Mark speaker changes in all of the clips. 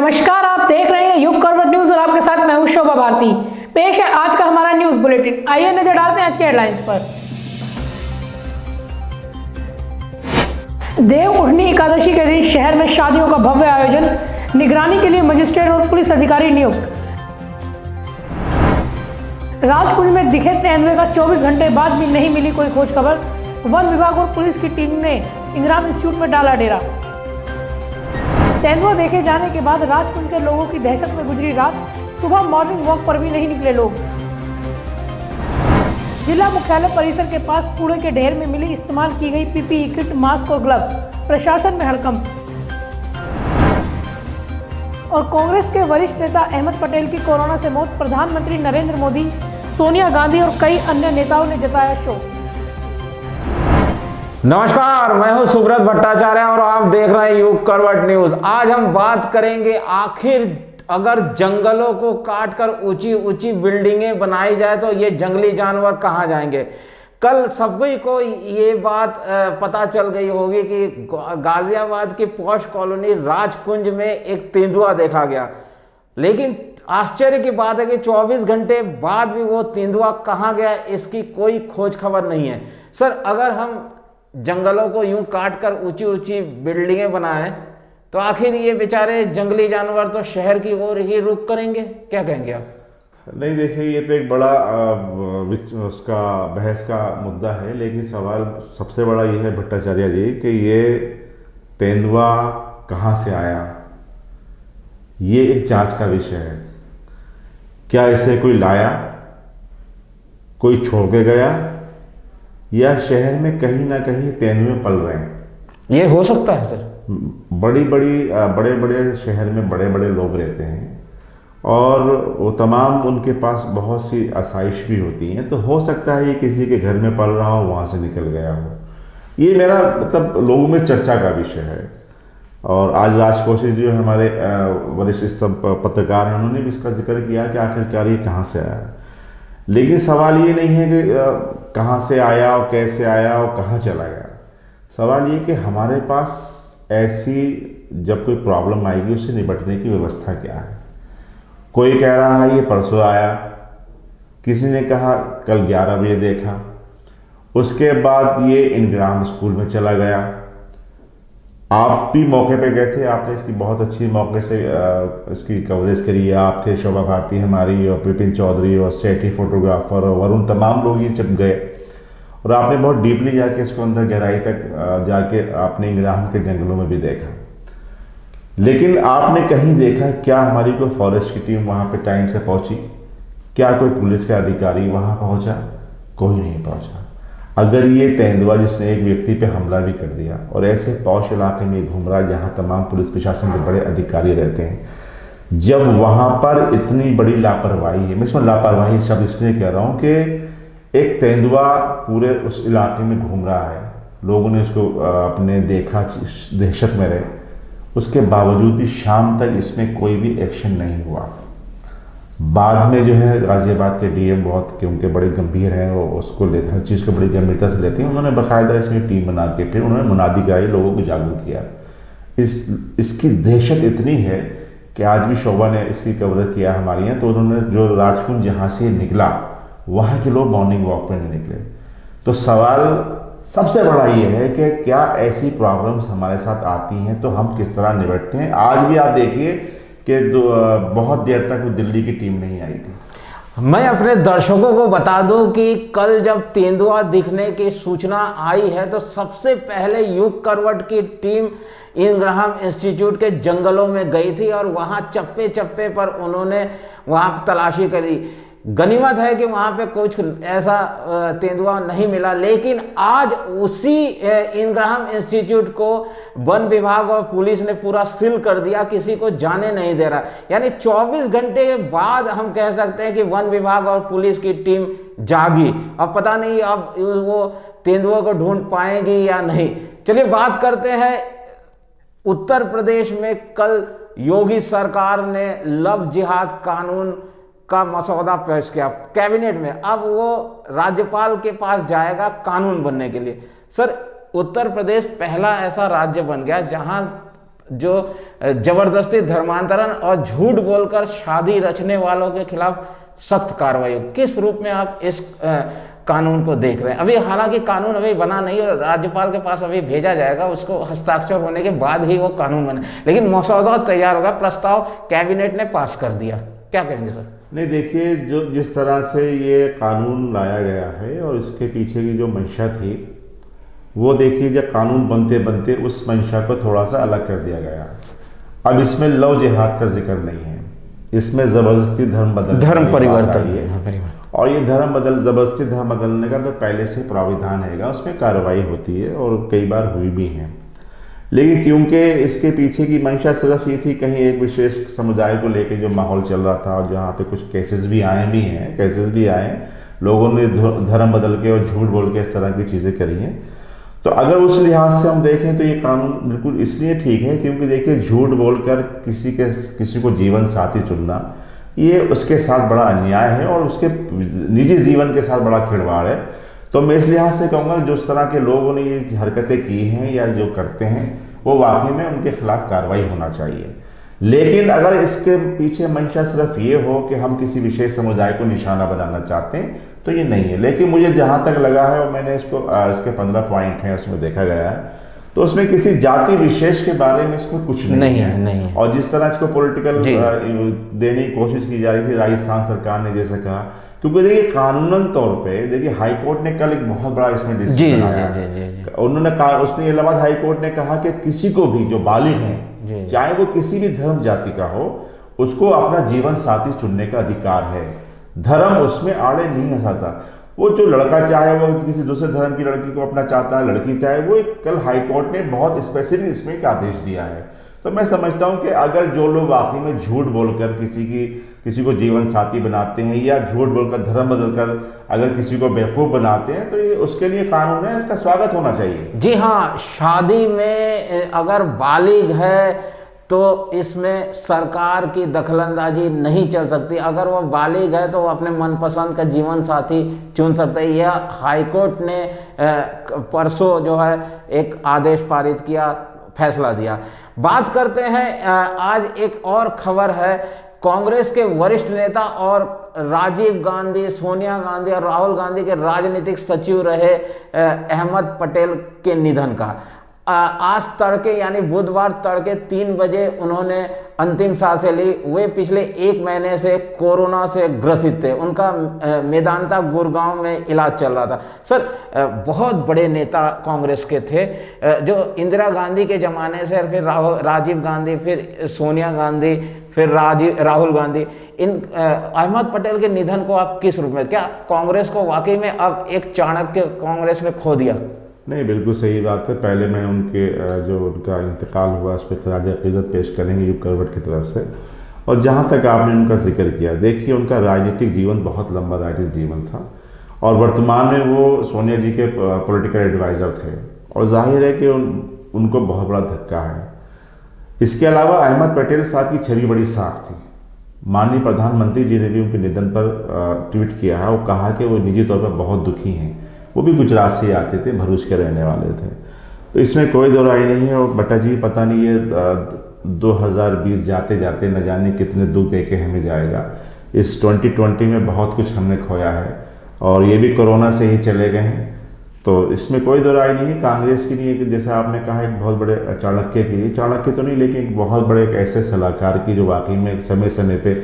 Speaker 1: नमस्कार, आप देख रहे हैं युग करवट न्यूज और आपके साथ मैं हूं शोभा भारती। पेश है आज का हमारा न्यूज बुलेटिन। आइए नजर डालते हैं आज के हेडलाइंस पर। देव उठनी एकादशी के दिन शहर में शादियों का भव्य आयोजन, निगरानी के लिए मजिस्ट्रेट और पुलिस अधिकारी नियुक्त। राजकुंज में दिखे तेंदुए का 24 घंटे बाद भी नहीं मिली कोई खोज खबर। वन विभाग और पुलिस की टीम ने इंग्राम इंस्टीट्यूट में डाला डेरा। तेंदुआ देखे जाने के बाद राजकुंज के लोगों की दहशत में गुजरी रात। सुबह मॉर्निंग वॉक पर भी नहीं निकले लोग। जिला मुख्यालय परिसर के पास कूड़े के ढेर में मिली इस्तेमाल की गई पीपीई किट, मास्क और ग्लव्स। प्रशासन में हड़कंप। और कांग्रेस के वरिष्ठ नेता अहमद पटेल की कोरोना से मौत। प्रधानमंत्री नरेंद्र मोदी, सोनिया गांधी और कई अन्य नेताओं ने जताया शोक।
Speaker 2: नमस्कार, मैं हूं सुब्रत भट्टाचार्य और आप देख रहे हैं युग करवट न्यूज। आज हम बात करेंगे आखिर अगर जंगलों को काटकर ऊंची ऊंची बिल्डिंगें बनाई जाए तो ये जंगली जानवर कहां जाएंगे। कल सभी को ये बात पता चल गई होगी कि गाजियाबाद की पॉश कॉलोनी राजकुंज में एक तेंदुआ देखा गया, लेकिन आश्चर्य की बात है कि 24 घंटे बाद भी वो तेंदुआ कहां गया इसकी कोई खोज खबर नहीं है। सर, अगर हम जंगलों को यूं काटकर ऊंची ऊंची बिल्डिंगें बनाएं तो आखिर ये बेचारे जंगली जानवर तो शहर की ओर ही रुख करेंगे, क्या कहेंगे आप?
Speaker 3: नहीं, देखिए, ये तो एक बड़ा उसका बहस का मुद्दा है, लेकिन सवाल सबसे बड़ा ये है भट्टाचार्य जी कि ये तेंदुआ कहाँ से आया, ये एक जांच का विषय है। क्या इसे कोई लाया, कोई छोड़ के गया, या शहर में कहीं ना कहीं तेंदुए पल रहे हैं?
Speaker 2: ये हो सकता है सर।
Speaker 3: बड़े बड़े शहर में बड़े बड़े लोग रहते हैं और वो तमाम उनके पास बहुत सी आसाइश भी होती हैं, तो हो सकता है ये किसी के घर में पल रहा हो, वहाँ से निकल गया हो। ये मेरा मतलब लोगों में चर्चा का विषय है। और आज राजकोषी जो हमारे वरिष्ठ पत्रकार हैं, उन्होंने भी इसका जिक्र किया कि आखिरकार ये कहाँ से आया। लेकिन सवाल ये नहीं है कि कहाँ से आया और कैसे आया और कहाँ चला गया। सवाल ये कि हमारे पास ऐसी जब कोई प्रॉब्लम आएगी उससे निपटने की व्यवस्था क्या है। कोई कह रहा है ये परसों आया, किसी ने कहा कल 11 बजे देखा, उसके बाद ये इंग्राम स्कूल में चला गया। आप भी मौके पे गए थे, आपने इसकी बहुत अच्छी मौके से इसकी कवरेज करी है। आप थे, शोभा भारती हमारी, और विपिन चौधरी और सेठी फोटोग्राफर और वरुण, तमाम लोग ये जब गए और आपने बहुत डीपली जाके इसको अंदर गहराई तक जाके आपने इंग्राम के जंगलों में भी देखा। लेकिन आपने कहीं देखा क्या हमारी कोई फॉरेस्ट की टीम वहाँ पे टाइम से पहुँची? क्या कोई पुलिस का अधिकारी वहाँ पहुँचा? कोई नहीं पहुँचा। अगर ये तेंदुआ जिसने एक व्यक्ति पे हमला भी कर दिया और ऐसे पौष इलाके में घूम रहा है जहाँ तमाम पुलिस प्रशासन के बड़े अधिकारी रहते हैं, जब वहाँ पर इतनी बड़ी लापरवाही है, मैं इसमें लापरवाही शब्द इसलिए कह रहा हूँ कि एक तेंदुआ पूरे उस इलाके में घूम रहा है, लोगों ने उसको अपने देखा, दहशत में रहे, उसके बावजूद भी शाम तक इसमें कोई भी एक्शन नहीं हुआ। बाद में जो है गाजियाबाद के डीएम बहुत, क्योंकि बड़े गंभीर हैं, वो उसको लेते, हर चीज़ को बड़ी गंभीरता से लेते हैं, उन्होंने बाकायदा इसमें टीम बना के फिर उन्होंने मुनादी कराई, लोगों को जागरूक किया। इसकी दहशत इतनी है कि आज भी शोभा ने इसकी कवरेज किया हमारे यहाँ, तो उन्होंने जो राजकुंज जहाँ से निकला वहाँ के लोग मॉर्निंग वॉक पर नहीं निकले। तो सवाल सबसे बड़ा ये है कि क्या ऐसी प्रॉब्लम्स हमारे साथ आती हैं तो हम किस तरह निपटते हैं। आज भी आप देखिए कि बहुत देर तक वो दिल्ली की टीम नहीं आई थी।
Speaker 2: मैं अपने दर्शकों को बता दूं कि कल जब तेंदुआ दिखने की सूचना आई है तो सबसे पहले युग करवट की टीम इंग्राम इंस्टीट्यूट के जंगलों में गई थी और वहां चप्पे चप्पे पर उन्होंने वहां तलाशी करी। गनीमत है कि वहां पे कुछ ऐसा तेंदुआ नहीं मिला, लेकिन आज उसी इंग्राम इंस्टीट्यूट को वन विभाग और पुलिस ने पूरा सील कर दिया, किसी को जाने नहीं दे रहा। यानी 24 घंटे के बाद हम कह सकते हैं कि वन विभाग और पुलिस की टीम जागी। अब पता नहीं अब वो तेंदुआ को ढूंढ पाएंगी या नहीं। चलिए बात करते हैं, उत्तर प्रदेश में कल योगी सरकार ने लव जिहाद कानून का मसौदा पेश किया कैबिनेट में। अब वो राज्यपाल के पास जाएगा कानून बनने के लिए। सर, उत्तर प्रदेश पहला ऐसा राज्य बन गया जहां जो जबरदस्ती धर्मांतरण और झूठ बोलकर शादी रचने वालों के खिलाफ सख्त कार्रवाई हो। किस रूप में आप इस कानून को देख रहे हैं? अभी हालांकि कानून अभी बना नहीं और राज्यपाल के पास अभी भेजा जाएगा, उसको हस्ताक्षर होने के बाद ही वो कानून बने, लेकिन मसौदा तैयार होगा, प्रस्ताव कैबिनेट ने पास कर दिया। क्या कहेंगे सर?
Speaker 3: नहीं, देखिए, जो जिस तरह से ये कानून लाया गया है और इसके पीछे की जो मंशा थी, वो देखिए जब कानून बनते बनते उस मंशा को थोड़ा सा अलग कर दिया गया। अब इसमें लव जिहाद का जिक्र नहीं है, इसमें ज़बरदस्ती धर्म परिवर्तन, और ये ज़बरदस्ती धर्म बदलने का तो पहले से प्राविधान हैगा, उसमें कार्रवाई होती है और कई बार हुई भी है। लेकिन क्योंकि इसके पीछे की मंशा सिर्फ ये थी, कहीं एक विशेष समुदाय को लेकर जो माहौल चल रहा था और जहाँ पे कुछ केसेस भी आए, लोगों ने धर्म बदल के और झूठ बोल के इस तरह की चीज़ें करी हैं। तो अगर उस लिहाज से हम देखें तो ये कानून बिल्कुल इसलिए ठीक है क्योंकि देखिए, झूठ बोलकर किसी को जीवन साथी चुनना, ये उसके साथ बड़ा अन्याय है और उसके निजी जीवन के साथ बड़ा खिलवाड़ है। तो मैं इस लिहाज से कहूँगा, जो इस तरह के लोगों ने ये हरकतें की हैं या जो करते हैं, वो वाकई में उनके खिलाफ कार्रवाई होना चाहिए। लेकिन अगर इसके पीछे मंशा सिर्फ ये हो कि हम किसी विशेष समुदाय को निशाना बनाना चाहते हैं, तो ये नहीं है। लेकिन मुझे जहाँ तक लगा है, और मैंने इसके 15 पॉइंट हैं, उसमें देखा गया है, तो उसमें किसी जाति विशेष के बारे में इसमें कुछ नहीं है। और जिस तरह इसको पॉलिटिकल देने की कोशिश की जा रही थी राजस्थान सरकार ने, जैसे कहा, क्योंकि देखिए कानूनन तौर पे देखिए हाई कोर्ट ने कल एक बहुत बड़ा इसमें डिसीजन बनाया। उन्होंने कहा, उसने इलाहाबाद हाई कोर्ट ने कहा कि किसी को भी जो बालिग हैं, चाहे वो किसी भी धर्म जाति का हो, उसको अपना जीवन साथी चुनने का अधिकार है। धर्म उसमें आड़े नहीं आ सकता। वो जो लड़का चाहे वो किसी दूसरे धर्म की लड़की को अपना चाहता है, लड़की चाहे वो, कल हाई कोर्ट ने बहुत स्पेसिफिक इसमें एक आदेश दिया है। तो मैं समझता हूं कि अगर जो लोग वाकई में झूठ बोलकर किसी को जीवन साथी बनाते हैं या झूठ बोलकर धर्म बदलकर अगर किसी को बेवकूफ़ बनाते हैं, तो ये उसके लिए कानून है, इसका स्वागत होना चाहिए।
Speaker 2: जी हाँ, शादी में अगर बालिग है तो इसमें सरकार की दखलंदाजी नहीं चल सकती। अगर वो बालिग है तो वो अपने मनपसंद का जीवन साथी चुन सकता है। यह हाईकोर्ट ने परसों जो है एक आदेश पारित किया, फैसला दिया। बात करते हैं, आज एक और खबर है, कांग्रेस के वरिष्ठ नेता और राजीव गांधी, सोनिया गांधी और राहुल गांधी के राजनीतिक सचिव रहे अहमद पटेल के निधन का। आज तड़के यानी बुधवार तड़के 3 बजे उन्होंने अंतिम सांसें ली। वे पिछले 1 महीने से कोरोना से ग्रसित थे। उनका मेदांता गुड़गांव में इलाज चल रहा था। सर, बहुत बड़े नेता कांग्रेस के थे, जो इंदिरा गांधी के ज़माने से, फिर राजीव गांधी, फिर सोनिया गांधी, फिर राहुल गांधी, इन अहमद पटेल के निधन को आप किस रूप में, क्या कांग्रेस को वाकई में अब एक चाणक्य कांग्रेस ने खो दिया?
Speaker 3: नहीं, बिल्कुल सही बात है। पहले मैं उनका इंतकाल हुआ उस पर खराज अक़ीदत पेश करेंगे युग करवट की तरफ से। और जहाँ तक आपने उनका जिक्र किया, देखिए उनका राजनीतिक जीवन बहुत लंबा राजनीतिक जीवन था और वर्तमान में वो सोनिया जी के पॉलिटिकल एडवाइज़र थे और जाहिर है कि उनको बहुत बड़ा धक्का है। इसके अलावा अहमद पटेल साहब की छवि बड़ी साफ थी। माननीय प्रधानमंत्री जी ने भी उनके निधन पर ट्वीट किया है और कहा कि वो निजी तौर पर बहुत दुखी हैं। वो भी गुजरात से आते थे, भरूच के रहने वाले थे, तो इसमें कोई दो राय नहीं है। और बट्टा जी, पता नहीं ये 2020 जाते जाते न जाने कितने दुख देके हमें जाएगा। इस 2020 में बहुत कुछ हमने खोया है और ये भी कोरोना से ही चले गए हैं, तो इसमें कोई दो राय नहीं है। कांग्रेस की नहीं है, जैसा आपने कहा, एक बहुत बड़े चाणक्य तो नहीं, लेकिन एक बहुत बड़े एक ऐसे सलाहकार की जो वाकई में समय समय पे,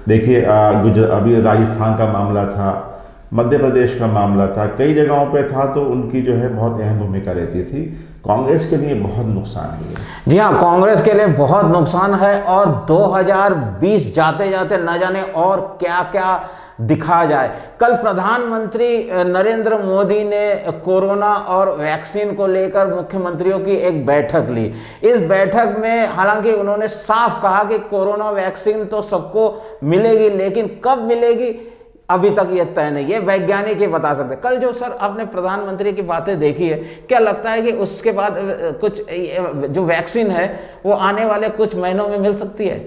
Speaker 3: देखिए अभी राजस्थान का मामला था, मध्य प्रदेश का मामला था, कई जगहों पे था, तो उनकी जो है बहुत अहम भूमिका रहती थी। कांग्रेस के लिए बहुत नुकसान है। जी
Speaker 2: हाँ, कांग्रेस के लिए बहुत नुकसान है और 2020 जाते जाते न जाने और क्या क्या दिखा जाए। कल प्रधानमंत्री नरेंद्र मोदी ने कोरोना और वैक्सीन को लेकर मुख्यमंत्रियों की एक बैठक ली। इस बैठक में हालांकि उन्होंने साफ कहा कि कोरोना वैक्सीन तो सबको मिलेगी, लेकिन कब मिलेगी अभी तक ये तय नहीं है, वैज्ञानिक ही बता सकते। कल जो सर आपने प्रधानमंत्री की बातें देखी है, क्या लगता है कि उसके बाद कुछ जो वैक्सीन है वो आने वाले कुछ महीनों में मिल सकती है?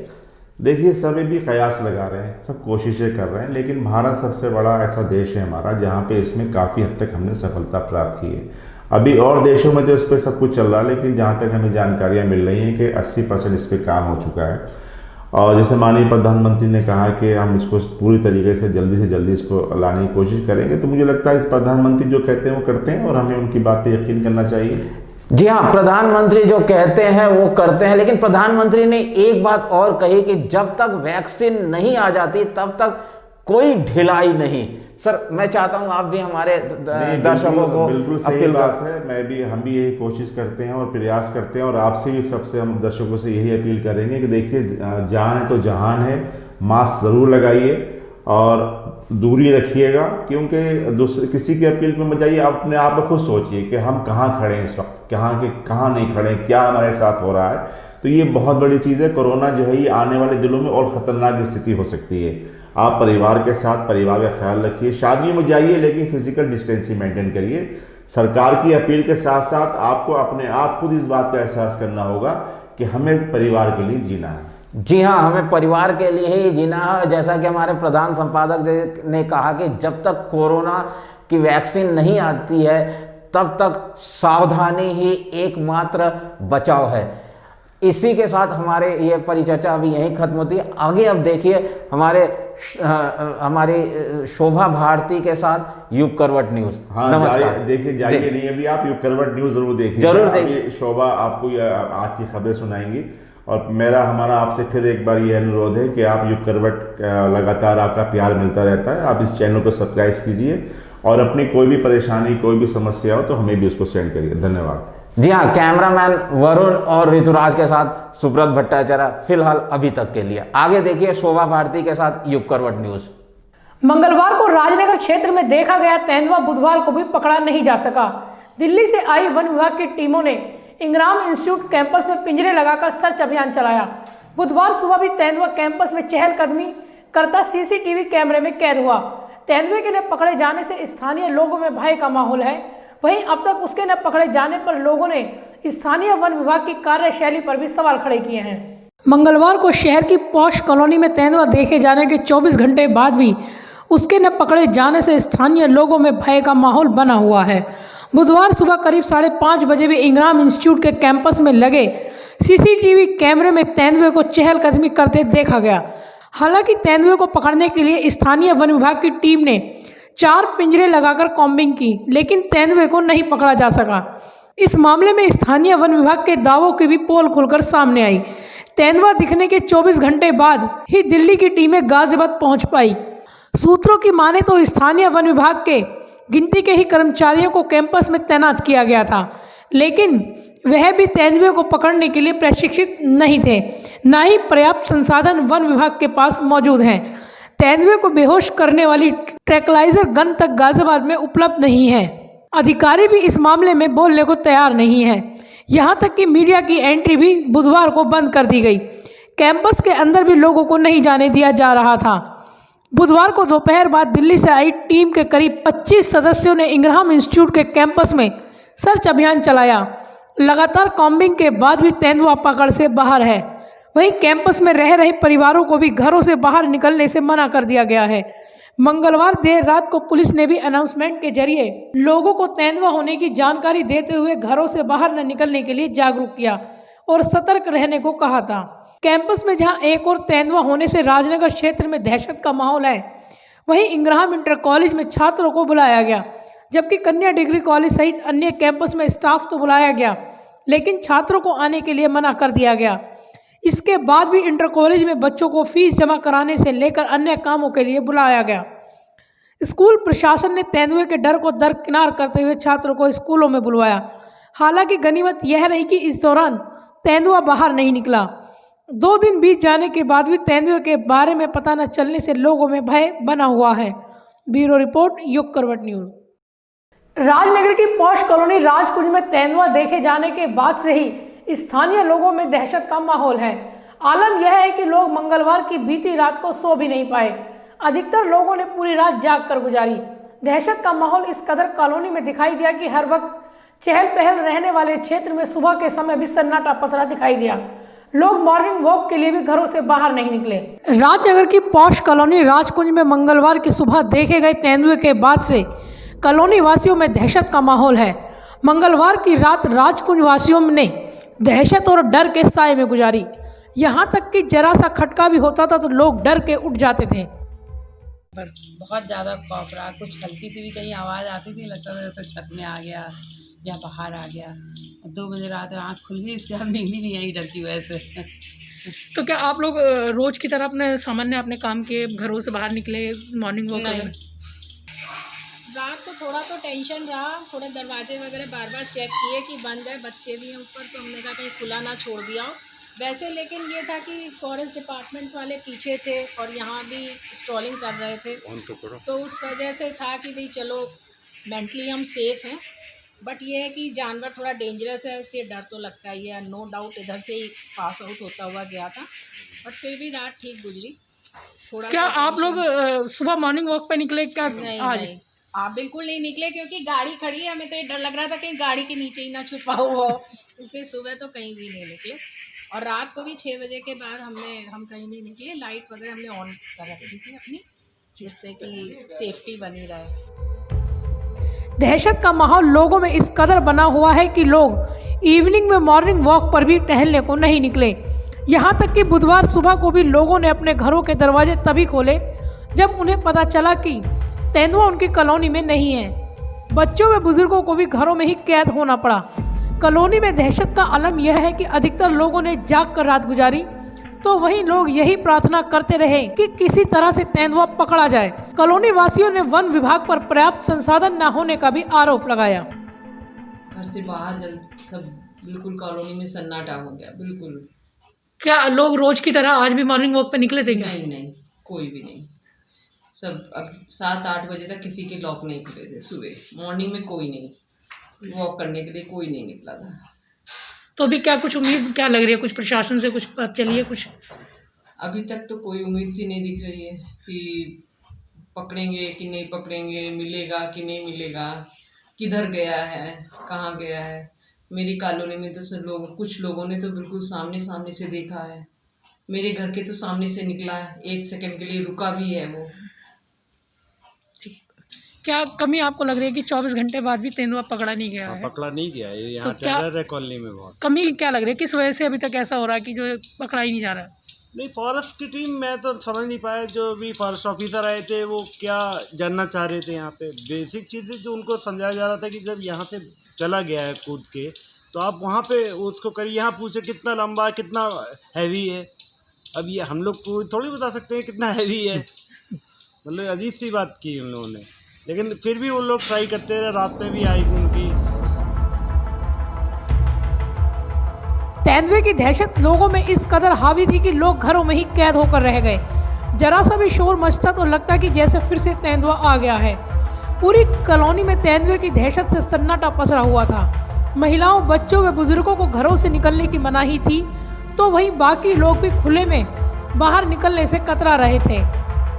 Speaker 3: देखिए, सभी भी कयास लगा रहे हैं, सब कोशिशें कर रहे हैं, लेकिन भारत सबसे बड़ा ऐसा देश है हमारा जहाँ पे इसमें काफ़ी हद तक हमने सफलता प्राप्त की है। अभी और देशों में तो इस पर सब कुछ चल रहा है, लेकिन जहाँ तक हमें जानकारियाँ मिल रही हैं कि 80% इस पर काम हो चुका है। और जैसे माननीय प्रधानमंत्री ने कहा कि हम इसको पूरी तरीके से जल्दी इसको लाने की कोशिश करेंगे, तो मुझे लगता है इस प्रधानमंत्री जो कहते हैं वो करते हैं और हमें उनकी बात पे यकीन करना चाहिए।
Speaker 2: जी हाँ, प्रधानमंत्री जो कहते हैं वो करते हैं, लेकिन प्रधानमंत्री ने एक बात और कही कि जब तक वैक्सीन नहीं आ जाती तब तक कोई ढिलाई नहीं। सर, मैं चाहता हूं आप भी हमारे दर्शकों को
Speaker 3: बिल्कुल सही बात है। हम भी यही कोशिश करते हैं और प्रयास करते हैं, और आपसे भी सबसे हम दर्शकों से यही अपील करेंगे कि देखिए, जान है तो जहान है, मास्क ज़रूर लगाइए और दूरी रखिएगा, क्योंकि दूसरे किसी की अपील में मत जाइए। आप अपने आप में खुद सोचिए कि हम कहाँ खड़े हैं इस वक्त, कहाँ नहीं खड़े हैं, क्या हमारे साथ हो रहा है। तो ये बहुत बड़ी चीज़ है। कोरोना जो है ये आने वाले दिनों में और ख़तरनाक स्थिति हो सकती है। आप परिवार के साथ परिवार का ख्याल रखिए, शादियों में जाइए लेकिन फिजिकल डिस्टेंसिंग मेंटेन करिए। सरकार की अपील के साथ साथ आपको अपने आप खुद इस बात का एहसास करना होगा कि हमें परिवार के लिए जीना है।
Speaker 2: जी हाँ, हमें परिवार के लिए ही जीना है। जैसा कि हमारे प्रधान संपादक ने कहा कि जब तक कोरोना की वैक्सीन नहीं आती है तब तक सावधानी ही एकमात्र बचाव है। इसी के साथ हमारे ये परिचर्चा अभी यहीं खत्म होती है। आगे अब देखिए हमारी शोभा भारती के साथ युग करवट न्यूज।
Speaker 3: हाँ,
Speaker 2: नमस्कार।
Speaker 3: देखिए जाइए नहीं अभी आप युग करवट न्यूज जरूर देखिए।
Speaker 2: जरूर देखिए।
Speaker 3: शोभा आपको आज की खबरें सुनाएंगी, और हमारा आपसे फिर एक बार ये अनुरोध है कि आप युग करवट लगातार आपका प्यार मिलता रहता है, आप इस चैनल को सब्सक्राइब कीजिए और अपनी कोई भी परेशानी कोई भी समस्या हो तो हमें भी उसको सेंड करिए। धन्यवाद।
Speaker 2: जी हाँ, कैमरामैन वरुण और ऋतुराज के साथ सुब्रत भट्टाचार्य फिलहाल अभी तक के लिए। आगे देखिए शोभा भारती के साथ युग करवट न्यूज।
Speaker 1: मंगलवार को राजनगर क्षेत्र में देखा गया तेंदुआ बुधवार को भी पकड़ा नहीं जा सका। दिल्ली से आई वन विभाग की टीमों ने इंग्राम इंस्टीट्यूट कैंपस में पिंजरे लगाकर सर्च अभियान चलाया। बुधवार सुबह भी तेंदुआ कैंपस में चहलकदमी करता सीसीटीवी कैमरे में कैद हुआ। तेंदुए के न पकड़े जाने से स्थानीय लोगों में भय का माहौल है। वहीं अब तक उसके न पकड़े जाने पर लोगों ने स्थानीय वन विभाग की कार्यशैली पर भी सवाल खड़े किए हैं। मंगलवार को शहर की पॉश कॉलोनी में तेंदुआ देखे जाने के 24 घंटे बाद भी उसके न पकड़े जाने से स्थानीय लोगों में भय का माहौल बना हुआ है। बुधवार सुबह करीब 5:30 बजे भी इंग्राम इंस्टीट्यूट के कैंपस में लगे सीसीटीवी कैमरे में तेंदुए को चहलकदमी करते देखा गया। हालांकि तेंदुए को पकड़ने के लिए स्थानीय वन विभाग की टीम ने 4 पिंजरे लगाकर कॉम्बिंग की, लेकिन तेंदुए को नहीं पकड़ा जा सका। इस मामले में स्थानीय वन विभाग के दावों की भी पोल खुलकर सामने आई। तेंदुआ दिखने के 24 घंटे बाद ही दिल्ली की टीमें गाजियाबाद पहुंच पाई। सूत्रों की माने तो स्थानीय वन विभाग के गिनती के ही कर्मचारियों को कैंपस में तैनात किया गया था, लेकिन वह भी तेंदुए को पकड़ने के लिए प्रशिक्षित नहीं थे। न ही पर्याप्त संसाधन वन विभाग के पास मौजूद हैं। तेंदुए को बेहोश करने वाली ट्रैंक्विलाइजर गन तक गाजियाबाद में उपलब्ध नहीं है। अधिकारी भी इस मामले में बोलने को तैयार नहीं है। यहां तक कि मीडिया की एंट्री भी बुधवार को बंद कर दी गई। कैंपस के अंदर भी लोगों को नहीं जाने दिया जा रहा था। बुधवार को दोपहर बाद दिल्ली से आई टीम के करीब 25 सदस्यों ने इंग्राम इंस्टीट्यूट के कैंपस में सर्च अभियान चलाया। लगातार कॉम्बिंग के बाद भी तेंदुआ पकड़ से बाहर है। वहीं कैंपस में रह रहे परिवारों को भी घरों से बाहर निकलने से मना कर दिया गया है। मंगलवार देर रात को पुलिस ने भी अनाउंसमेंट के जरिए लोगों को तेंदुआ होने की जानकारी देते हुए घरों से बाहर न निकलने के लिए जागरूक किया और सतर्क रहने को कहा था। कैंपस में जहां एक और तेंदुआ होने से राजनगर क्षेत्र में दहशत का माहौल है, वहीं इंग्राम इंटर कॉलेज में छात्रों को बुलाया गया, जबकि कन्या डिग्री कॉलेज सहित अन्य कैंपस में स्टाफ तो बुलाया गया, लेकिन छात्रों को आने के लिए मना कर दिया गया। इसके बाद भी इंटर कॉलेज में बच्चों को फीस जमा कराने से लेकर अन्य कामों के लिए बुलाया गया। स्कूल प्रशासन ने तेंदुए के डर को दरकिनार करते हुए छात्रों को स्कूलों में बुलवाया। हालांकि गनीमत यह रही कि इस दौरान तेंदुआ बाहर नहीं निकला। 2 दिन बीत जाने के बाद भी तेंदुए के बारे में पता न चलने से लोगों में भय बना हुआ है। ब्यूरो रिपोर्ट, युग करवट न्यूज। राजनगर की पॉश कॉलोनी राजकुंज में तेंदुआ देखे जाने के बाद से ही स्थानीय लोगों में दहशत का माहौल है। आलम यह है कि लोग मंगलवार की बीती रात को सो भी नहीं पाए। अधिकतर लोगों ने पूरी रात जाग कर गुजारी। दहशत का माहौल इस कदर कॉलोनी में दिखाई दिया कि हर वक्त चहल पहल रहने वाले क्षेत्र में सुबह के समय भी सन्नाटा पसरा दिखाई दिया। लोग मॉर्निंग वॉक के लिए भी घरों से बाहर नहीं निकले। राजनगर की पॉश कॉलोनी राजकुंज में मंगलवार की सुबह देखे गए तेंदुए के बाद से कॉलोनी वासियों में दहशत का माहौल है। मंगलवार की रात राजकुंज वासियों ने दहशत और डर के साए में गुजारी। यहाँ तक कि जरा सा खटका भी होता था तो लोग डर के उठ जाते थे।
Speaker 4: पर बहुत ज़्यादा खौफ रहा। कुछ हल्की सी भी कहीं आवाज़ आती थी, लगता था जैसे छत में आ गया या बाहर आ गया। 2 बजे रात में आँख खुल गई, इसके बाद नींद ही नहीं आई डर की वजह से।
Speaker 1: तो क्या आप लोग रोज की तरह अपने सामान्य अपने काम के घरों से बाहर निकले, मॉर्निंग वॉक
Speaker 4: नहीं।
Speaker 5: रात को थोड़ा तो टेंशन रहा, थोड़े दरवाजे वगैरह बार बार चेक किए कि बंद है, बच्चे भी हैं ऊपर, तो हमने कहा कहीं खुला ना छोड़ दिया हो। वैसे लेकिन ये था कि फॉरेस्ट डिपार्टमेंट वाले पीछे थे और यहाँ भी स्ट्रॉलिंग कर रहे थे, तो उस वजह से था कि भाई चलो मेंटली हम सेफ हैं। बट ये है कि जानवर थोड़ा डेंजरस है, इसलिए डर तो लगता ही है। नो डाउट इधर से ही पास आउट होता हुआ गया था, बट फिर भी रात ठीक गुजरी। थोड़ा
Speaker 1: क्या आप लोग सुबह मॉर्निंग वॉक पे निकले क्या?
Speaker 5: नहीं
Speaker 1: आज
Speaker 5: नहीं, आप बिल्कुल नहीं निकले, क्योंकि गाड़ी खड़ी है। हमें तो ये डर लग रहा था कहीं गाड़ी के नीचे ही ना छुपा हुआ हो, इसलिए सुबह तो कहीं भी नहीं निकले। और रात को भी 6 बजे के बाद हम कहीं नहीं निकले। लाइट वगैरह हमने ऑन कर रखी थी अपनी, जिससे कि सेफ्टी बनी रहे।
Speaker 1: दहशत का माहौल लोगों में इस कदर बना हुआ है कि लोग इवनिंग में मॉर्निंग वॉक पर भी टहलने को नहीं निकले। यहाँ तक कि बुधवार सुबह को भी लोगों ने अपने घरों के दरवाजे तभी खोले जब उन्हें पता चला कि तेंदुआ उनकी कॉलोनी में नहीं है। बच्चों व बुजुर्गों को भी घरों में ही कैद होना पड़ा। कॉलोनी में दहशत का आलम यह है कि अधिकतर लोगों ने जाग कर रात गुजारी, तो वहीं लोग यही प्रार्थना करते रहे कि किसी तरह से तेंदुआ पकड़ा जाए। कॉलोनी वासियों ने वन विभाग पर पर्याप्त संसाधन न होने का भी आरोप लगाया।
Speaker 4: घर से बाहर सब बिल्कुल कॉलोनी में सन्नाटा हो गया, बिल्कुल।
Speaker 1: क्या लोग रोज की तरह आज भी मॉर्निंग वॉक पे निकले थे क्या?
Speaker 4: नहीं, कोई भी नहीं। सब अब 7-8 बजे तक किसी के लॉक नहीं खुले थे। सुबह मॉर्निंग में कोई नहीं वॉक करने के लिए, कोई नहीं निकला था।
Speaker 1: तो अभी क्या कुछ उम्मीद क्या लग रही है? कुछ प्रशासन से कुछ पता चली है कुछ?
Speaker 4: अभी तक तो कोई उम्मीद सी नहीं दिख रही है कि पकड़ेंगे कि नहीं पकड़ेंगे, मिलेगा कि नहीं मिलेगा, किधर गया है, कहाँ गया है। मेरी कॉलोनी में तो कुछ लोगों ने तो बिल्कुल सामने से देखा है। मेरे घर के तो सामने से निकला है, 1 सेकंड के लिए रुका भी है वो।
Speaker 1: क्या कमी आपको लग रही है कि 24 घंटे बाद भी तेंदुआ पकड़ा नहीं गया है?
Speaker 6: पकड़ा नहीं गया है, यहाँ
Speaker 1: तो क्या
Speaker 6: टेरर है कॉलोनी में बहुत।
Speaker 1: कमी क्या लग रही है? किस वजह से अभी तक ऐसा हो रहा है कि जो पकड़ा ही नहीं जा रहा है?
Speaker 6: नहीं, फॉरेस्ट की टीम मैं तो समझ नहीं पाया। जो भी फॉरेस्ट ऑफिसर आए थे वो क्या जानना चाह रहे थे यहाँ पे। बेसिक चीज़ें जो उनको समझाया जा रहा था कि जब यहाँ से चला गया है कूद के, तो आप वहाँ पे उसको करिए, यहाँ पूछे कितना लंबा, कितना हैवी है। अब ये हम लोग थोड़ी बता सकते हैं कितना हैवी है। मतलब अजीब सी बात की उन लोगों ने, लेकिन फिर भी वो लोग ट्राई करते रहे। रात में भी आई थी उनकी।
Speaker 1: तेंदुए की दहशत लोगों में इस कदर हावी थी कि लोग घरों में ही कैद होकर रह गए। जरा सा भी शोर मचता तो लगता कि जैसे फिर से तेंदुआ आ गया है। पूरी कॉलोनी में तेंदुए की दहशत से सन्नाटा पसरा हुआ था। महिलाओं, बच्चों व बुजुर्गों को घरों से निकलने की मनाही थी, तो वहीं बाकी लोग भी खुले में बाहर निकलने से कतरा रहे थे।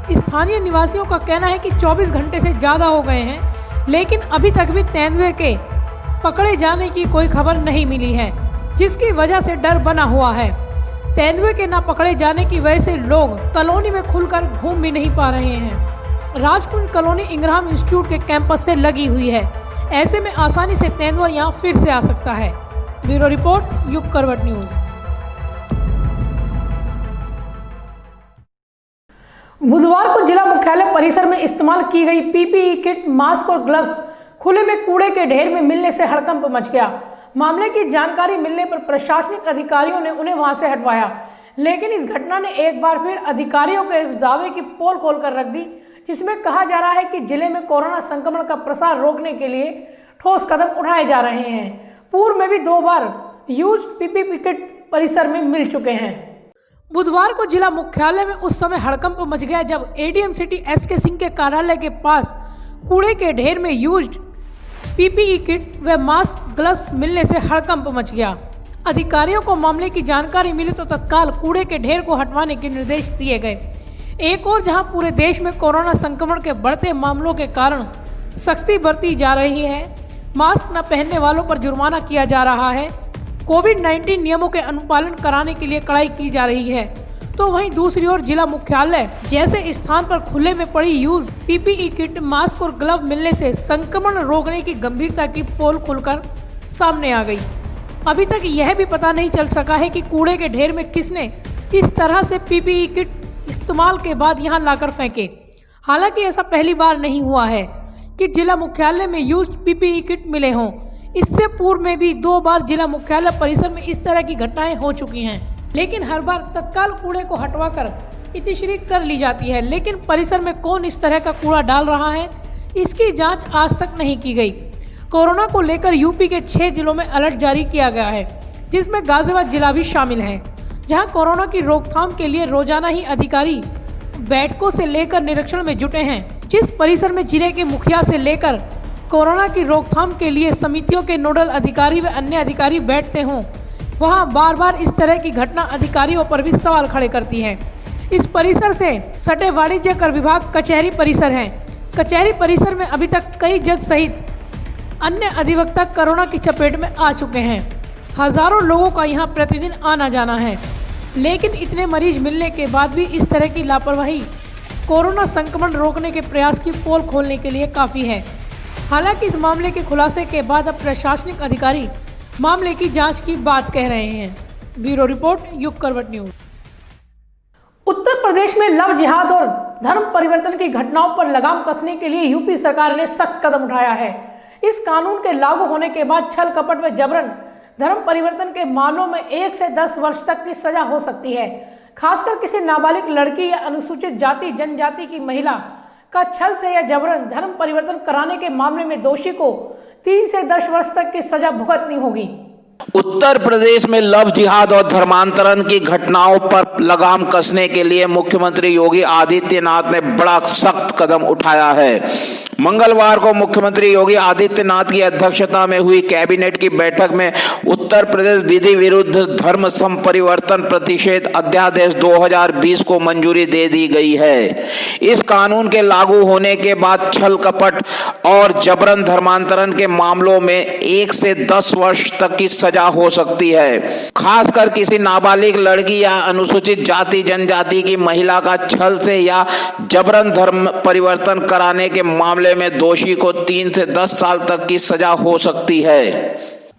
Speaker 1: स्थानीय निवासियों का कहना है कि 24 घंटे से ज़्यादा हो गए हैं, लेकिन अभी तक भी तेंदुए के पकड़े जाने की कोई खबर नहीं मिली है, जिसकी वजह से डर बना हुआ है। तेंदुए के न पकड़े जाने की वजह से लोग कॉलोनी में खुलकर घूम भी नहीं पा रहे हैं। राजकुंज कॉलोनी इंग्रहाम इंस्टीट्यूट के कैंपस से लगी हुई है, ऐसे में आसानी से तेंदुआ यहाँ फिर से आ सकता है। ब्यूरो रिपोर्ट, युग करवट न्यूज। बुधवार को जिला मुख्यालय परिसर में इस्तेमाल की गई पीपीई किट, मास्क और ग्लव्स खुले में कूड़े के ढेर में मिलने से हड़कंप मच गया। मामले की जानकारी मिलने पर प्रशासनिक अधिकारियों ने उन्हें वहां से हटवाया, लेकिन इस घटना ने एक बार फिर अधिकारियों के इस दावे की पोल खोलकर रख दी, जिसमें कहा जा रहा है कि जिले में कोरोना संक्रमण का प्रसार रोकने के लिए ठोस कदम उठाए जा रहे हैं। पूर्व में भी 2 बार यूज पीपीई किट परिसर में मिल चुके हैं। बुधवार को जिला मुख्यालय में उस समय हड़कंप मच गया जब एडीएम सिटी एसके सिंह के कार्यालय के पास कूड़े के ढेर में यूज्ड पीपीई किट व मास्क, ग्लव्स मिलने से हड़कंप मच गया। अधिकारियों को मामले की जानकारी मिली तो तत्काल कूड़े के ढेर को हटवाने के निर्देश दिए गए। एक और जहां पूरे देश में कोरोना संक्रमण के बढ़ते मामलों के कारण सख्ती बरती जा रही है, मास्क न पहनने वालों पर जुर्माना किया जा रहा है, कोविड-19 नियमों के अनुपालन कराने के लिए कड़ाई की जा रही है, तो वहीं दूसरी ओर जिला मुख्यालय जैसे स्थान पर खुले में पड़ी यूज पीपीई किट, मास्क और ग्लव मिलने से संक्रमण रोकने की गंभीरता की पोल खुलकर सामने आ गई। अभी तक यह भी पता नहीं चल सका है कि कूड़े के ढेर में किसने इस तरह से पीपीई किट इस्तेमाल के बाद यहां लाकर फेंके। हालांकि ऐसा पहली बार नहीं हुआ है कि जिला मुख्यालय में यूज्ड पीपीई किट मिले हों। इससे पूर्व में भी 2 बार जिला मुख्यालय परिसर में इस तरह की घटनाएं हो चुकी हैं, लेकिन हर बार तत्काल कूड़े को हटवाकर इतिश्री कर ली जाती है। लेकिन परिसर में कौन इस तरह का कूड़ा डाल रहा है, इसकी जांच आज तक नहीं की गई। कोरोना को लेकर यूपी के 6 जिलों में अलर्ट जारी किया गया है, जिसमें गाजियाबाद जिला भी शामिल है, जहां कोरोना की रोकथाम के लिए रोजाना ही अधिकारी बैठकों से लेकर निरीक्षण में जुटे हैं। जिस परिसर में जिले के मुखिया से लेकर कोरोना की रोकथाम के लिए समितियों के नोडल अधिकारी व अन्य अधिकारी बैठते हों, वहां बार बार इस तरह की घटना अधिकारियों पर भी सवाल खड़े करती है। इस परिसर से सटे वाणिज्य कर विभाग कचहरी परिसर है। कचहरी परिसर में अभी तक कई जज सहित अन्य अधिवक्ता कोरोना की चपेट में आ चुके हैं। हजारों लोगों का यहां प्रतिदिन आना जाना है, लेकिन इतने मरीज मिलने के बाद भी इस तरह की लापरवाही कोरोना संक्रमण रोकने के प्रयास की पोल खोलने के लिए काफी है। हालांकि इस मामले के खुलासे के बाद अब प्रशासनिक अधिकारी मामले की जांच की बात कह रहे हैं। ब्यूरो रिपोर्ट, युग करवट न्यूज। उत्तर प्रदेश में लव जिहाद और धर्म परिवर्तन की घटनाओं पर लगाम कसने के लिए यूपी सरकार ने सख्त कदम उठाया है। इस कानून के लागू होने के बाद छल कपट व जबरन धर्म परिवर्तन के मामलों में 1 से 10 वर्ष तक की सजा हो सकती है। खासकर किसी नाबालिग लड़की या अनुसूचित जाति जनजाति की महिला का छल से या जबरन धर्म परिवर्तन कराने के मामले में दोषी को 3 से 10 वर्ष तक की सजा भुगतनी होगी।
Speaker 2: उत्तर प्रदेश में लव जिहाद और धर्मांतरण की घटनाओं पर लगाम कसने के लिए मुख्यमंत्री योगी आदित्यनाथ ने बड़ा सख्त कदम उठाया है। मंगलवार को मुख्यमंत्री योगी आदित्यनाथ की अध्यक्षता में हुई कैबिनेट की बैठक में उत्तर प्रदेश विधि विरुद्ध धर्म संपरिवर्तन प्रतिषेध अध्यादेश 2020 को मंजूरी दे दी गई है। इस कानून के लागू होने के बाद छल कपट और जबरन धर्मांतरण के मामलों में 1 से 10 वर्ष तक की सजा हो सकती है। खासकर किसी नाबालिग लड़की या अनुसूचित जाति जनजाति की महिला का छल से या जबरन धर्म परिवर्तन कराने के मामले में दोषी को 3 से 10 साल तक की सजा हो सकती है।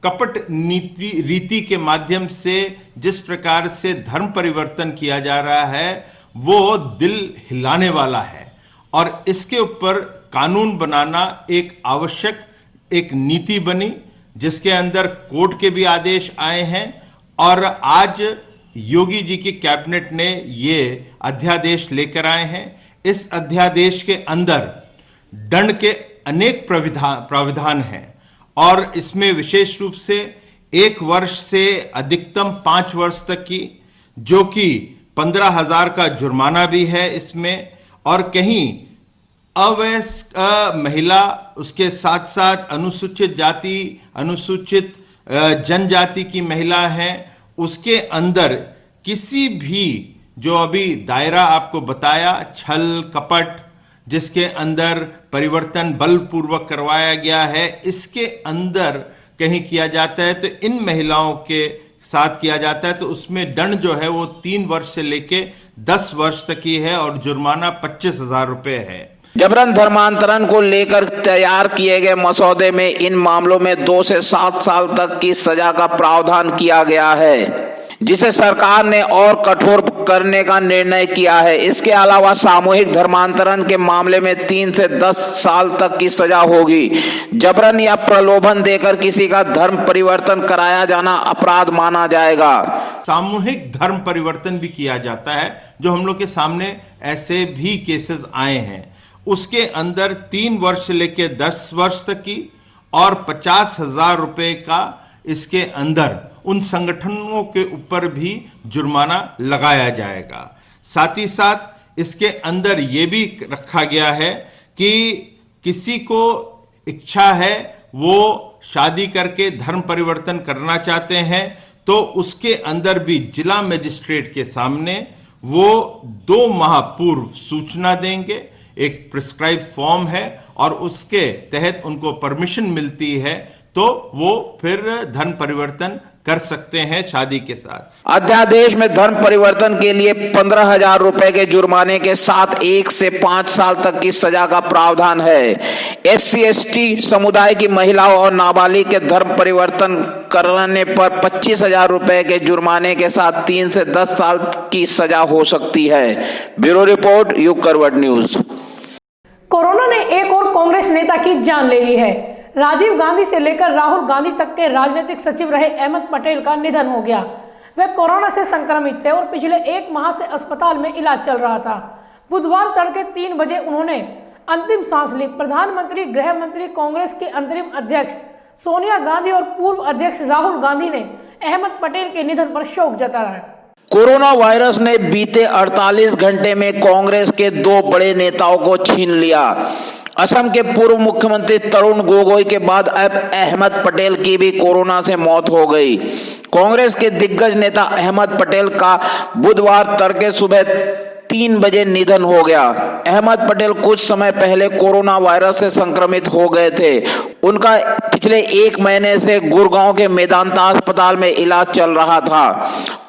Speaker 7: कपट रीति के माध्यम से जिस प्रकार से धर्म परिवर्तन किया जा रहा है वो दिल हिलाने वाला है और इसके ऊपर कानून बनाना एक आवश्यक एक नीति बनी, जिसके अंदर कोर्ट के भी आदेश आए हैं और आज योगी जी की कैबिनेट ने ये अध्यादेश लेकर आए हैं। इस अध्यादेश के अंदर दंड के अनेक प्राविधान हैं और इसमें विशेष रूप से 1 वर्ष से अधिकतम 5 वर्ष तक की, जो कि 15,000 का जुर्माना भी है इसमें, और कहीं अवयस्क महिला, उसके साथ साथ अनुसूचित जाति अनुसूचित जनजाति की महिला है, उसके अंदर किसी भी जो अभी दायरा आपको बताया छल कपट जिसके अंदर परिवर्तन बलपूर्वक करवाया गया है, इसके अंदर कहीं किया जाता है तो इन महिलाओं के साथ किया जाता है तो उसमें दंड जो है वो 3 वर्ष से लेके 10 वर्ष तक की है और जुर्माना 25,000 रुपए है।
Speaker 2: जबरन धर्मांतरण को लेकर तैयार किए गए मसौदे में इन मामलों में 2 से 7 साल तक की सजा का प्रावधान किया गया है, जिसे सरकार ने और कठोर करने का निर्णय किया है। इसके अलावा सामूहिक धर्मांतरण के मामले में 3 से 10 साल तक की सजा होगी। जबरन या प्रलोभन देकर किसी का धर्म परिवर्तन कराया जाना अपराध माना जाएगा।
Speaker 7: सामूहिक धर्म परिवर्तन भी किया जाता है, जो हम लोग के सामने ऐसे भी केसेस आए हैं। उसके अंदर 3 वर्ष से लेकर 10 वर्ष तक की और 50,000 रुपए का इसके अंदर उन संगठनों के ऊपर भी जुर्माना लगाया जाएगा। साथ ही साथ इसके अंदर ये भी रखा गया है कि किसी को इच्छा है वो शादी करके धर्म परिवर्तन करना चाहते हैं तो उसके अंदर भी जिला मजिस्ट्रेट के सामने वो 2 माह पूर्व सूचना देंगे। एक प्रिस्क्राइब फॉर्म है और उसके तहत उनको परमिशन मिलती है तो वो फिर धर्म परिवर्तन कर सकते हैं शादी के साथ।
Speaker 2: अध्यादेश में धर्म परिवर्तन के लिए 15,000 रुपए के जुर्माने के साथ 1 से 5 साल तक की सजा का प्रावधान है। SC/ST समुदाय की महिलाओं और नाबालिग के धर्म परिवर्तन करने पर 25,000 रुपए के जुर्माने के साथ 3 से 10 साल की सजा हो सकती है। ब्यूरो रिपोर्ट, युग करवट न्यूज।
Speaker 1: कोरोना ने एक और कांग्रेस नेता की जान ले ली है। राजीव गांधी से लेकर राहुल गांधी तक के राजनीतिक सचिव रहे अहमद पटेल का निधन हो गया। वे कोरोना से संक्रमित थे और पिछले 1 माह से अस्पताल में इलाज चल रहा था। बुधवार तड़के 3 बजे उन्होंने अंतिम सांस ली। प्रधानमंत्री, गृह मंत्री, कांग्रेस के अंतरिम अध्यक्ष सोनिया गांधी और पूर्व अध्यक्ष राहुल गांधी ने अहमद पटेल के निधन पर शोक जताया है।
Speaker 2: कोरोना वायरस ने बीते 48 घंटे में कांग्रेस के 2 बड़े नेताओं को छीन लिया। असम के पूर्व मुख्यमंत्री तरुण गोगोई के बाद अब अहमद पटेल की भी कोरोना से मौत हो गई। कांग्रेस के दिग्गज नेता अहमद पटेल का बुधवार तड़के सुबह 3 बजे निधन हो गया। अहमद पटेल कुछ समय पहले कोरोना वायरस से संक्रमित हो गए थे। उनका पिछले 1 महीने से गुड़गांव के मेदांता अस्पताल में इलाज चल रहा था।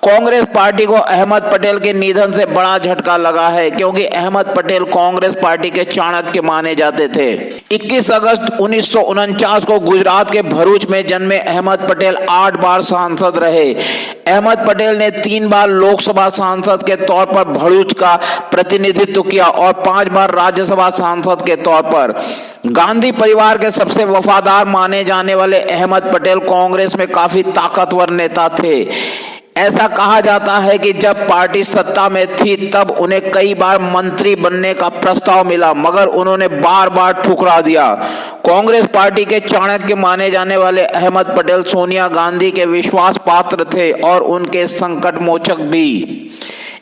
Speaker 2: कांग्रेस पार्टी को अहमद पटेल के निधन से बड़ा झटका लगा है, क्योंकि अहमद पटेल कांग्रेस पार्टी के चाणक्य माने जाते थे। 21 अगस्त 1949 को गुजरात के भरूच में जन्मे अहमद पटेल 8 बार सांसद रहे। अहमद पटेल ने 3 बार लोकसभा सांसद के तौर पर भरूच का प्रतिनिधित्व किया और 5 बार राज्यसभा सांसद के तौर पर। गांधी परिवार के सबसे वफादार माने जाने वाले अहमद पटेल कांग्रेस में काफी ताकतवर नेता थे। ऐसा कहा जाता है कि जब पार्टी सत्ता में थी तब उन्हें कई बार मंत्री बनने का प्रस्ताव मिला, मगर उन्होंने बार बार ठुकरा दिया। कांग्रेस पार्टी के चाणक्य माने जाने वाले अहमद पटेल सोनिया गांधी के विश्वास पात्र थे और उनके संकट मोचक भी।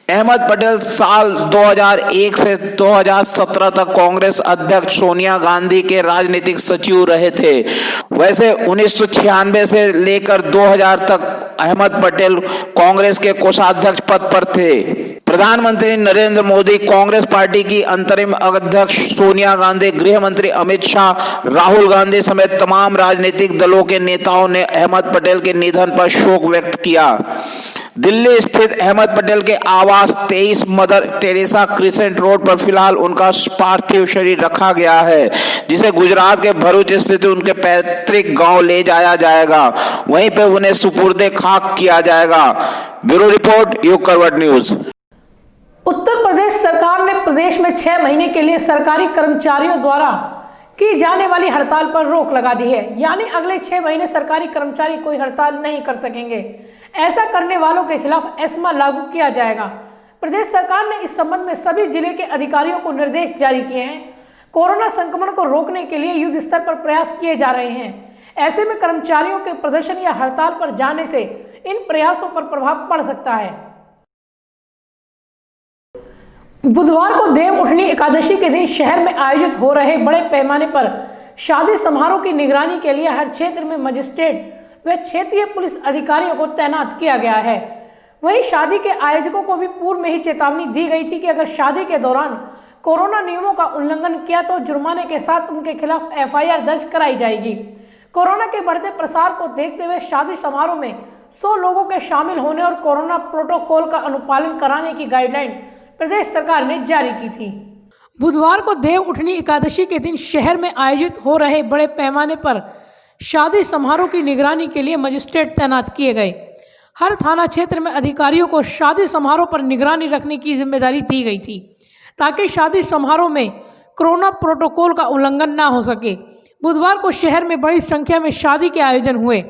Speaker 2: अहमद पटेल साल 2001 से 2017 तक कांग्रेस अध्यक्ष सोनिया गांधी के राजनीतिक सचिव रहे थे। वैसे 1996 से लेकर 2000 तक अहमद पटेल कांग्रेस के कोषाध्यक्ष पद पर थे। प्रधानमंत्री नरेंद्र मोदी, कांग्रेस पार्टी की अंतरिम अध्यक्ष सोनिया गांधी, गृह मंत्री अमित शाह, राहुल गांधी समेत तमाम राजनीतिक दलों के नेताओं ने अहमद पटेल के निधन पर शोक व्यक्त किया। दिल्ली स्थित अहमद पटेल के आवास 23 मदर टेरेसा क्रिसेंट रोड पर फिलहाल उनका पार्थिव शरीर रखा गया है, जिसे गुजरात के भरूच स्थित उनके पैतृक गांव ले जाया जाएगा। वहीं पे उन्हें सुपुर्दे खाक किया जाएगा। ब्यूरो रिपोर्ट, युग करवट न्यूज।
Speaker 1: उत्तर प्रदेश सरकार ने प्रदेश में 6 महीने के लिए सरकारी कर्मचारियों द्वारा की जाने वाली हड़ताल पर रोक लगा दी है। यानी अगले 6 महीने सरकारी कर्मचारी कोई हड़ताल नहीं कर सकेंगे। ऐसा करने वालों के खिलाफ एस्मा लागू किया जाएगा। प्रदेश सरकार ने इस संबंध में सभी जिले के अधिकारियों को निर्देश जारी किए हैं। कोरोना संक्रमण को रोकने के लिए युद्ध स्तर पर प्रयास किए जा रहे हैं। ऐसे में कर्मचारियों के प्रदर्शन या हड़ताल पर जाने से इन प्रयासों पर प्रभाव पड़ सकता है। बुधवार को देव उठनी एकादशी के दिन शहर में आयोजित हो रहे बड़े पैमाने पर शादी समारोह की निगरानी के लिए हर क्षेत्र में मजिस्ट्रेट व क्षेत्रीय पुलिस अधिकारियों को तैनात किया गया है। वहीं शादी के आयोजकों को भी पूर्व में ही चेतावनी दी गई थी कि अगर शादी के दौरान कोरोना नियमों का उल्लंघन किया तो जुर्माने के साथ उनके खिलाफ FIR दर्ज कराई जाएगी। कोरोना के बढ़ते प्रसार को देखते हुए शादी समारोह में 100 लोगों के शामिल होने और कोरोना प्रोटोकॉल का अनुपालन कराने की गाइडलाइन प्रदेश सरकार ने जारी की थी। बुधवार को देव उठनी एकादशी के दिन शहर में आयोजित हो रहे बड़े पैमाने पर शादी समारोह की निगरानी के लिए मजिस्ट्रेट तैनात किए गए। हर थाना क्षेत्र में अधिकारियों को शादी समारोह पर निगरानी रखने की जिम्मेदारी दी गई थी, ताकि शादी समारोह में कोरोना प्रोटोकॉल का उल्लंघन ना हो सके। बुधवार को शहर में बड़ी संख्या में शादी के आयोजन हुए,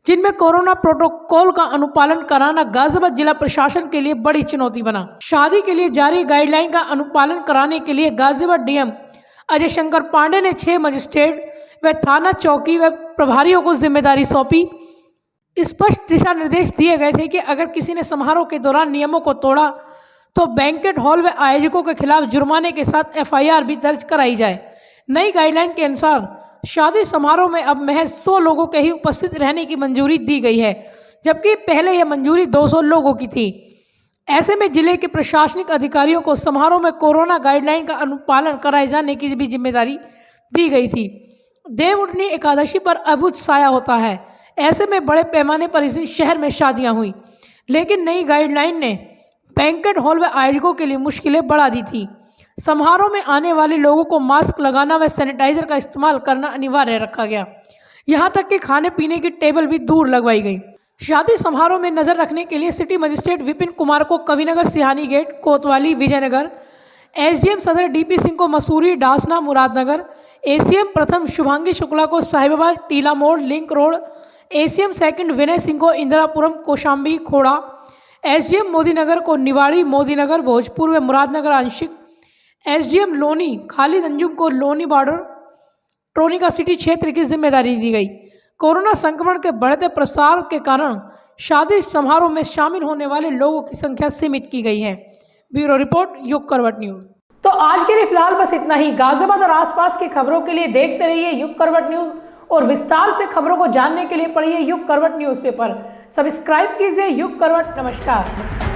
Speaker 1: जिनमें कोरोना प्रोटोकॉल का अनुपालन कराना गाजियाबाद जिला प्रशासन के लिए बड़ी चुनौती बना। शादी के लिए जारी गाइडलाइन का अनुपालन कराने के लिए गाजियाबाद DM अजय शंकर पांडे ने 6 मजिस्ट्रेट व थाना चौकी व प्रभारियों को जिम्मेदारी सौंपी। स्पष्ट दिशा निर्देश दिए गए थे कि अगर किसी ने समारोह के दौरान नियमों को तोड़ा तो बैंकेट हॉल व आयोजकों के खिलाफ जुर्माने के साथ FIR भी दर्ज कराई जाए। नई गाइडलाइन के अनुसार शादी समारोह में अब महज 100 लोगों के ही उपस्थित रहने की मंजूरी दी गई है, जबकि पहले यह मंजूरी 200 लोगों की थी। ऐसे में जिले के प्रशासनिक अधिकारियों को समारोह में कोरोना गाइडलाइन का अनुपालन कराए जाने की भी जिम्मेदारी दी गई थी। देवउठनी एकादशी पर अद्भुत साया होता है। ऐसे में बड़े पैमाने पर इस दिन शहर में शादियां हुई, लेकिन नई गाइडलाइन ने बैंकेट हॉल व आयोजकों के लिए मुश्किलें बढ़ा दी थी। समारोह में आने वाले लोगों को मास्क लगाना व सैनिटाइजर का इस्तेमाल करना अनिवार्य रखा गया। यहाँ तक कि खाने पीने की टेबल भी दूर लगवाई गई। शादी समारोह में नजर रखने के लिए सिटी मजिस्ट्रेट विपिन कुमार को कविनगर सिहानी गेट, कोतवाली विजयनगर, एसडीएम सदर डीपी सिंह को मसूरी, डासना, मुरादनगर, एसीएम प्रथम शुभांगी शुक्ला को साहिबाबाद, टीला मोड़, link road, ACM second Vinay Singh को इंदिरापुरम, कौशाम्बी, खोड़ा, एसडीएम मोदीनगर को निवाड़ी, मोदीनगर, भोजपुर व मुरादनगर आंशिक, एसडीएम लोनी खालिद अंजुम को लोनी बॉर्डर, ट्रोनिका सिटी क्षेत्र की जिम्मेदारी दी गई। कोरोना संक्रमण के बढ़ते प्रसार के कारण शादी समारोह में शामिल होने वाले लोगों की संख्या सीमित की गई है। ब्यूरो रिपोर्ट, युग करवट न्यूज। तो आज के लिए फिलहाल बस इतना ही। गाजियाबाद और आसपास की खबरों के लिए देखते रहिए युग करवट न्यूज और विस्तार से खबरों को जानने के लिए पढ़िए युग करवट न्यूज़पेपर। सब्सक्राइब कीजिए युग करवट। नमस्कार।